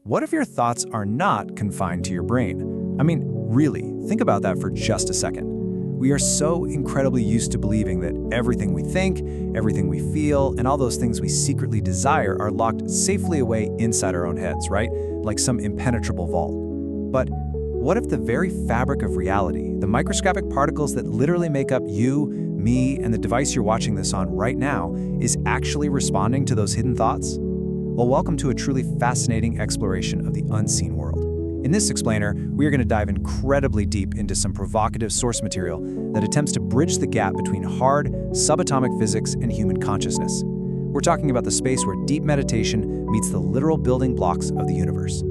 what if your thoughts are not confined to your brain? I mean, really, think about that for just a second. We are so incredibly used to believing that everything we think, everything we feel, and all those things we secretly desire are locked safely away inside our own heads, right? Like some impenetrable vault. But what if the very fabric of reality, the microscopic particles that literally make up you, me, and the device you're watching this on right now, is actually responding to those hidden thoughts? Well, welcome to a truly fascinating exploration of the unseen world. In this explainer, we are going to dive incredibly deep into some provocative source material that attempts to bridge the gap between hard, subatomic physics and human consciousness. We're talking about the space where deep meditation meets the literal building blocks of the universe.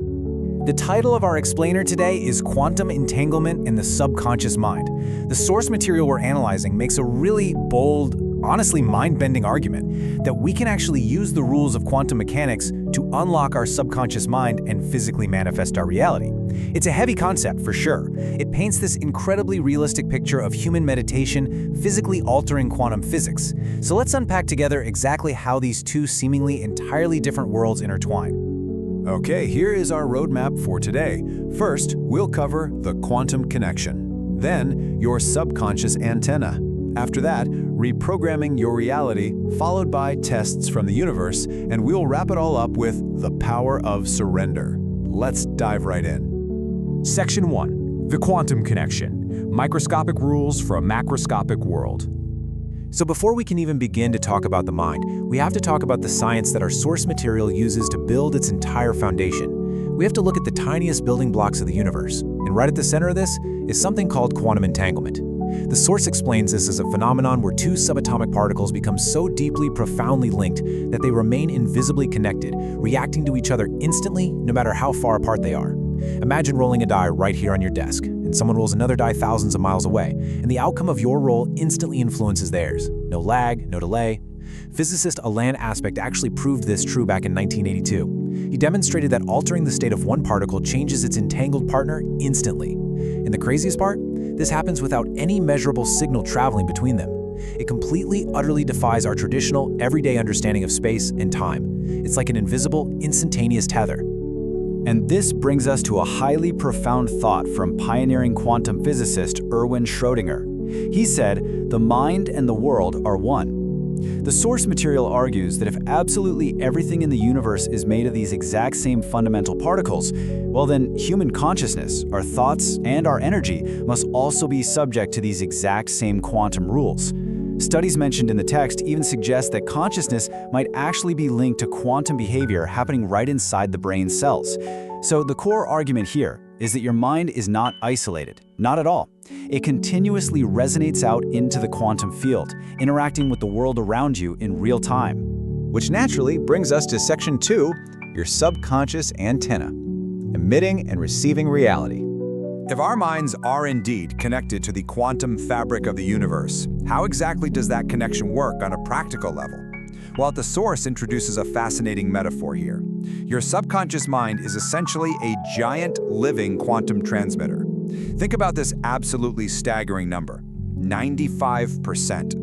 The title of our explainer today is Quantum Entanglement in the Subconscious Mind. The source material we're analyzing makes a really bold, honestly mind-bending argument that we can actually use the rules of quantum mechanics to unlock our subconscious mind and physically manifest our reality. It's a heavy concept for sure. It paints this incredibly realistic picture of human meditation physically altering quantum physics. So let's unpack together exactly how these two seemingly entirely different worlds intertwine. Okay, here is our roadmap for today. First, we'll cover the quantum connection. Then, your subconscious antenna. After that, reprogramming your reality, followed by tests from the universe, and we'll wrap it all up with the power of surrender. Let's dive right in. Section 1. The Quantum Connection. Microscopic rules for a macroscopic world. So before we can even begin to talk about the mind, we have to talk about the science that our source material uses to build its entire foundation. We have to look at the tiniest building blocks of the universe, and right at the center of this is something called quantum entanglement. The source explains this as a phenomenon where two subatomic particles become so deeply, profoundly linked that they remain invisibly connected, reacting to each other instantly, no matter how far apart they are. Imagine rolling a die right here on your desk, and someone rolls another die thousands of miles away, and the outcome of your roll instantly influences theirs. No lag, no delay. Physicist Alain Aspect actually proved this true back in 1982. He demonstrated that altering the state of one particle changes its entangled partner instantly. And the craziest part? This happens without any measurable signal traveling between them. It completely, utterly defies our traditional, everyday understanding of space and time. It's like an invisible, instantaneous tether. And this brings us to a highly profound thought from pioneering quantum physicist Erwin Schrödinger. He said, "The mind and the world are one." The source material argues that if absolutely everything in the universe is made of these exact same fundamental particles, well then human consciousness, our thoughts, and our energy must also be subject to these exact same quantum rules. Studies mentioned in the text even suggest that consciousness might actually be linked to quantum behavior happening right inside the brain cells. So the core argument here is that your mind is not isolated, not at all. It continuously resonates out into the quantum field, interacting with the world around you in real time. Which naturally brings us to Section 2, your subconscious antenna, emitting and receiving reality. If our minds are indeed connected to the quantum fabric of the universe, how exactly does that connection work on a practical level? Well, the source introduces a fascinating metaphor here. Your subconscious mind is essentially a giant living quantum transmitter. Think about this absolutely staggering number, 95%.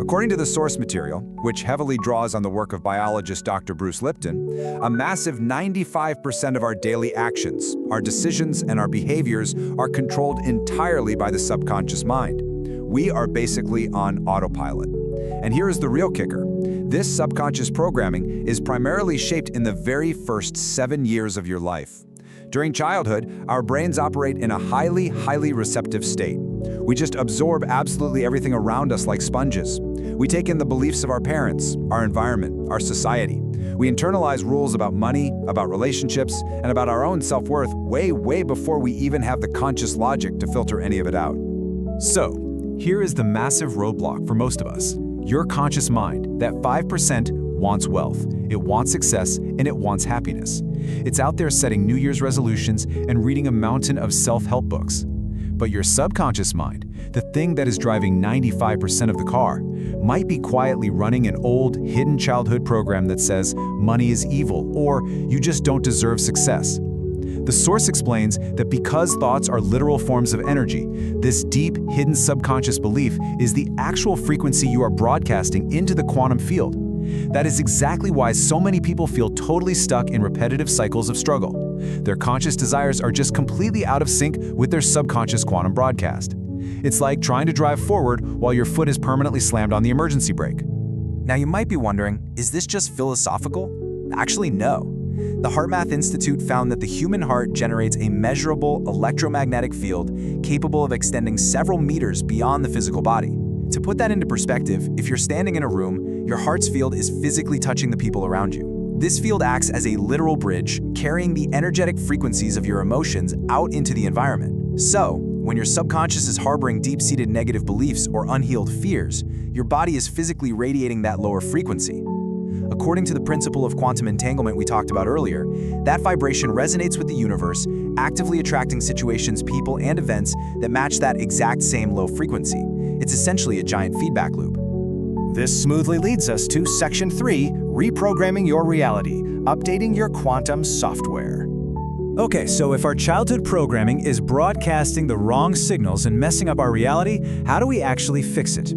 According to the source material, which heavily draws on the work of biologist Dr. Bruce Lipton, a massive 95% of our daily actions, our decisions, and our behaviors are controlled entirely by the subconscious mind. We are basically on autopilot. And here is the real kicker. This subconscious programming is primarily shaped in the very first 7 years of your life. During childhood, our brains operate in a highly receptive state. We just absorb absolutely everything around us like sponges. We take in the beliefs of our parents, our environment, our society. We internalize rules about money, about relationships, and about our own self-worth way before we even have the conscious logic to filter any of it out. So, here is the massive roadblock for most of us. Your conscious mind, that 5%, wants wealth, it wants success, and it wants happiness. It's out there setting New Year's resolutions and reading a mountain of self-help books. But your subconscious mind, the thing that is driving 95% of the car, might be quietly running an old, hidden childhood program that says money is evil or you just don't deserve success. The source explains that because thoughts are literal forms of energy, this deep, hidden subconscious belief is the actual frequency you are broadcasting into the quantum field. That is exactly why so many people feel totally stuck in repetitive cycles of struggle. Their conscious desires are just completely out of sync with their subconscious quantum broadcast. It's like trying to drive forward while your foot is permanently slammed on the emergency brake. Now you might be wondering, is this just philosophical? Actually, no. The HeartMath Institute found that the human heart generates a measurable electromagnetic field capable of extending several meters beyond the physical body. To put that into perspective, if you're standing in a room, your heart's field is physically touching the people around you. This field acts as a literal bridge, carrying the energetic frequencies of your emotions out into the environment. So, when your subconscious is harboring deep-seated negative beliefs or unhealed fears, your body is physically radiating that lower frequency. According to the principle of quantum entanglement we talked about earlier, that vibration resonates with the universe, actively attracting situations, people, and events that match that exact same low frequency. It's essentially a giant feedback loop. This smoothly leads us to Section 3, Reprogramming Your Reality, Updating Your Quantum Software. Okay, so if our childhood programming is broadcasting the wrong signals and messing up our reality, how do we actually fix it?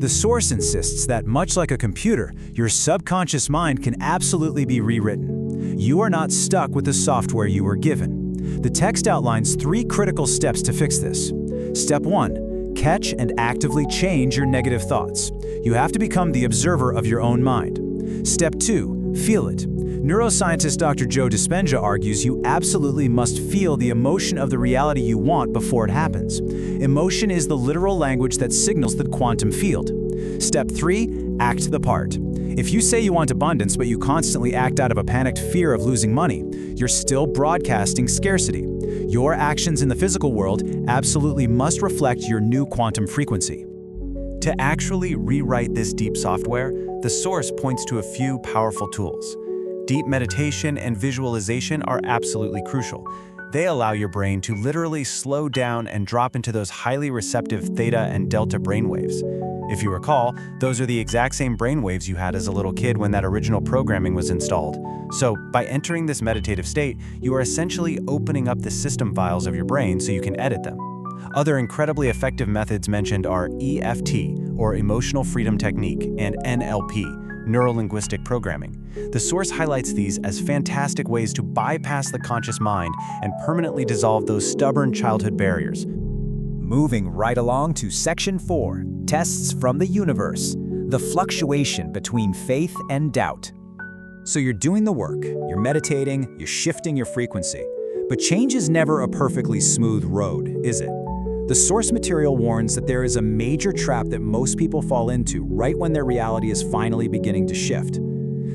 The source insists that, much like a computer, your subconscious mind can absolutely be rewritten. You are not stuck with the software you were given. The text outlines 3 critical steps to fix this. Step 1. Catch and actively change your negative thoughts. You have to become the observer of your own mind. Step 2. Feel it. Neuroscientist Dr. Joe Dispenza argues you absolutely must feel the emotion of the reality you want before it happens. Emotion is the literal language that signals the quantum field. Step 3. Act the part. If you say you want abundance but you constantly act out of a panicked fear of losing money, you're still broadcasting scarcity. Your actions in the physical world absolutely must reflect your new quantum frequency. To actually rewrite this deep software, the source points to a few powerful tools. Deep meditation and visualization are absolutely crucial. They allow your brain to literally slow down and drop into those highly receptive theta and delta brainwaves. If you recall, those are the exact same brainwaves you had as a little kid when that original programming was installed. So, by entering this meditative state, you are essentially opening up the system files of your brain so you can edit them. Other incredibly effective methods mentioned are EFT, or Emotional Freedom Technique, and NLP, Neuro-Linguistic Programming. The source highlights these as fantastic ways to bypass the conscious mind and permanently dissolve those stubborn childhood barriers. Moving right along to Section 4, Tests from the Universe, the fluctuation between faith and doubt. So you're doing the work, you're meditating, you're shifting your frequency. But change is never a perfectly smooth road, is it? The source material warns that there is a major trap that most people fall into right when their reality is finally beginning to shift.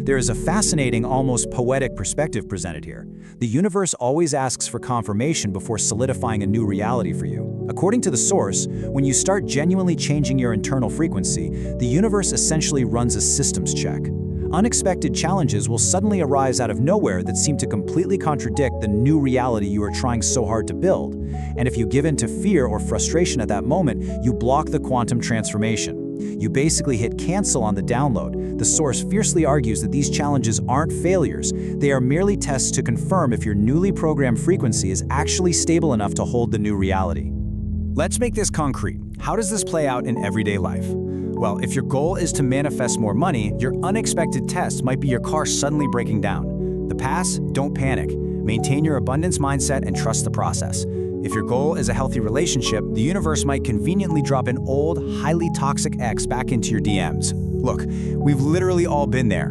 There is a fascinating, almost poetic perspective presented here. The universe always asks for confirmation before solidifying a new reality for you. According to the source, when you start genuinely changing your internal frequency, the universe essentially runs a systems check. Unexpected challenges will suddenly arise out of nowhere that seem to completely contradict the new reality you are trying so hard to build. And if you give in to fear or frustration at that moment, you block the quantum transformation. You basically hit cancel on the download. The source fiercely argues that these challenges aren't failures. They are merely tests to confirm if your newly programmed frequency is actually stable enough to hold the new reality. Let's make this concrete. How does this play out in everyday life? Well, if your goal is to manifest more money, your unexpected test might be your car suddenly breaking down. The pass, don't panic. Maintain your abundance mindset and trust the process. If your goal is a healthy relationship, the universe might conveniently drop an old, highly toxic ex back into your DMs. Look, we've literally all been there.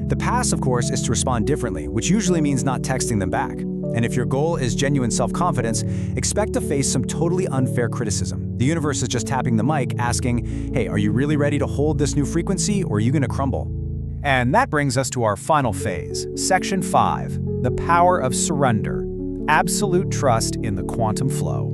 The pass, of course, is to respond differently, which usually means not texting them back. And if your goal is genuine self-confidence, expect to face some totally unfair criticism. The universe is just tapping the mic, asking, hey, are you really ready to hold this new frequency, or are you going to crumble? And that brings us to our final phase, Section 5, the power of surrender, absolute trust in the quantum flow.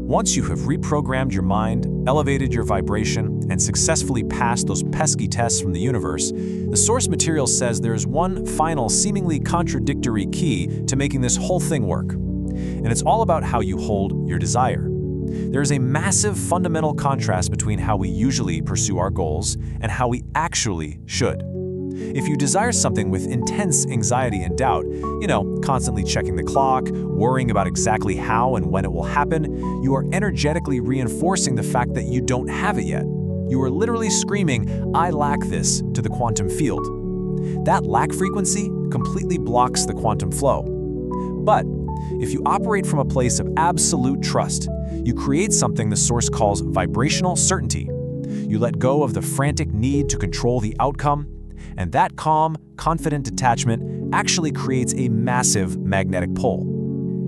Once you have reprogrammed your mind, elevated your vibration, and successfully passed those pesky tests from the universe, the source material says there is one final, seemingly contradictory key to making this whole thing work. And it's all about how you hold your desire. There is a massive fundamental contrast between how we usually pursue our goals and how we actually should. If you desire something with intense anxiety and doubt, constantly checking the clock, worrying about exactly how and when it will happen, you are energetically reinforcing the fact that you don't have it yet. You are literally screaming, I lack this, to the quantum field. That lack frequency completely blocks the quantum flow. But If you operate from a place of absolute trust, you create something the Source calls vibrational certainty. You let go of the frantic need to control the outcome, and that calm, confident detachment actually creates a massive magnetic pull.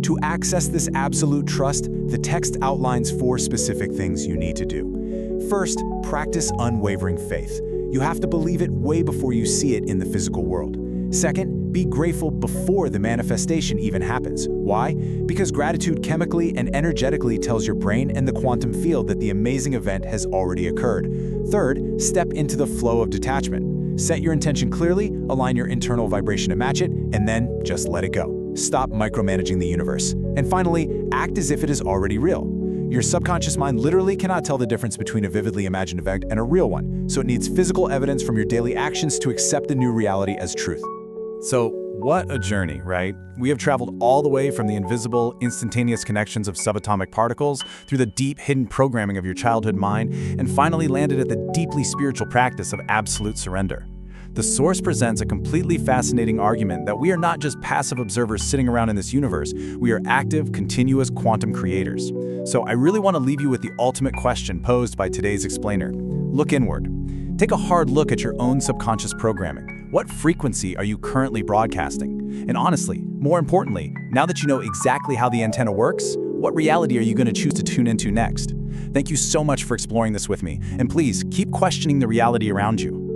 To access this absolute trust, the text outlines 4 specific things you need to do. First, practice unwavering faith. You have to believe it way before you see it in the physical world. Second, be grateful before the manifestation even happens. Why? Because gratitude chemically and energetically tells your brain and the quantum field that the amazing event has already occurred. Third, step into the flow of detachment. Set your intention clearly, align your internal vibration to match it, and then just let it go. Stop micromanaging the universe. And finally, act as if it is already real. Your subconscious mind literally cannot tell the difference between a vividly imagined event and a real one, so it needs physical evidence from your daily actions to accept the new reality as truth. So, what a journey, right? We have traveled all the way from the invisible, instantaneous connections of subatomic particles through the deep, hidden programming of your childhood mind, and finally landed at the deeply spiritual practice of absolute surrender. The Source presents a completely fascinating argument that we are not just passive observers sitting around in this universe, we are active, continuous quantum creators. So I really want to leave you with the ultimate question posed by today's explainer. Look inward. Take a hard look at your own subconscious programming. What frequency are you currently broadcasting? And honestly, more importantly, now that you know exactly how the antenna works, what reality are you going to choose to tune into next? Thank you so much for exploring this with me, and please keep questioning the reality around you.